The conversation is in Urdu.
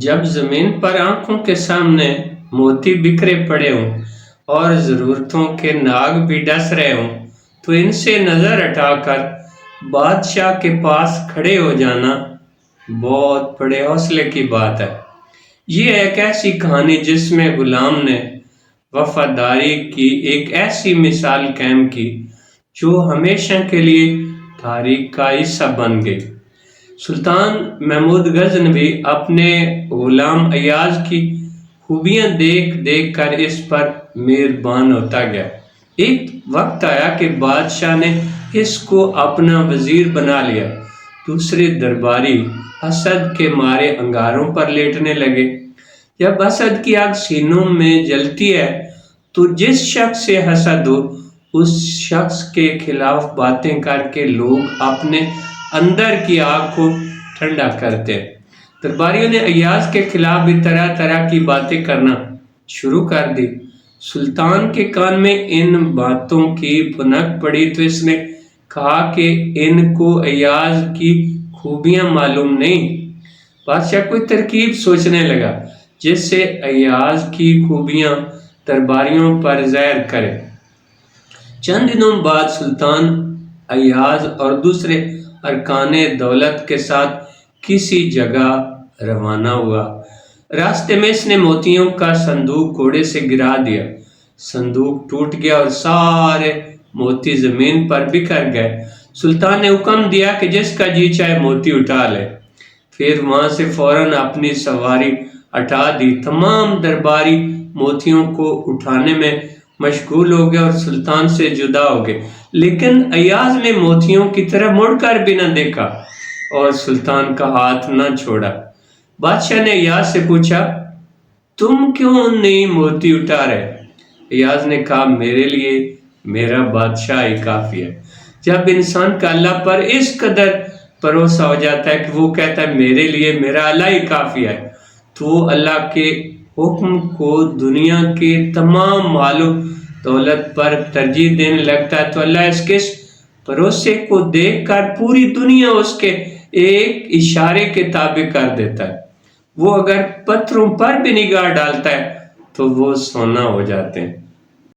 جب زمین پر آنکھوں کے سامنے موتی بکھرے پڑے ہوں اور ضرورتوں کے ناگ بھی ڈس رہے ہوں تو ان سے نظر ہٹا کر بادشاہ کے پاس کھڑے ہو جانا بہت بڑے حوصلے کی بات ہے۔ یہ ایک ایسی کہانی جس میں غلام نے وفاداری کی ایک ایسی مثال قائم کی جو ہمیشہ کے لیے تاریخ کا حصہ بن گئی۔ سلطان محمود غزنوی اپنے غلام ایاز کی خوبیاں دیکھ دیکھ کر اس پر مہربان ہوتا گیا۔ ایک وقت آیا کہ بادشاہ نے اس کو اپنا وزیر بنا لیا۔ دوسرے درباری حسد کے مارے انگاروں پر لیٹنے لگے۔ جب حسد کی آگ سینوں میں جلتی ہے تو جس شخص سے حسد ہو اس شخص کے خلاف باتیں کر کے لوگ اپنے اندر کی آگ کو ٹھنڈا کرتے ہیں۔ درباریوں نے ایاز کے خلاف بھی طرح طرح کی باتیں کرنا شروع کر دی۔ سلطان کے کان میں ان باتوں کی بھنک پڑی تو اس نے کہا کہ ان کو ایاز کی خوبیاں معلوم نہیں۔ بادشاہ کوئی ترکیب سوچنے لگا جس سے ایاز کی خوبیاں درباریوں پر ظاہر کرے۔ چند دنوں بعد سلطان ایاز اور دوسرے ارکان دولت کے ساتھ کسی جگہ روانہ ہوا۔ راستے میں اس نے موتیوں کا صندوق گھوڑے سے گرا دیا۔ صندوق ٹوٹ گیا اور سارے موتی زمین پر بکھر گئے۔ سلطان نے حکم دیا کہ جس کا جی چاہے موتی اٹھا لے۔ پھر وہاں سے فوراً اپنی سواری ہٹا دی۔ تمام درباری موتیوں کو اٹھانے میں مشغول ہو گئے اور سلطان سے جدا ہو گئے، لیکن ایاز نے موتیوں کی طرف مڑ کر بھی نہ دیکھا اور سلطان کا ہاتھ نہ چھوڑا۔ بادشاہ نے ایاز سے پوچھا، تم کیوں نہیں موتی اٹھا رہے؟ ایاز نے کہا، میرے لیے میرا بادشاہ ہی کافی ہے۔ جب انسان کا اللہ پر اس قدر بھروسہ ہو جاتا ہے کہ وہ کہتا ہے میرے لیے میرا اللہ ہی کافی ہے، تو وہ اللہ کے حکم کو دنیا کے تمام مال و دولت پر ترجیح دینے لگتا ہے تو اللہ اس کے بھروسے کو دیکھ کر پوری دنیا اس کے ایک اشارے کے تابع کر دیتا ہے۔ وہ اگر پتھروں پر بھی نگاہ ڈالتا ہے تو وہ سونا ہو جاتے ہیں۔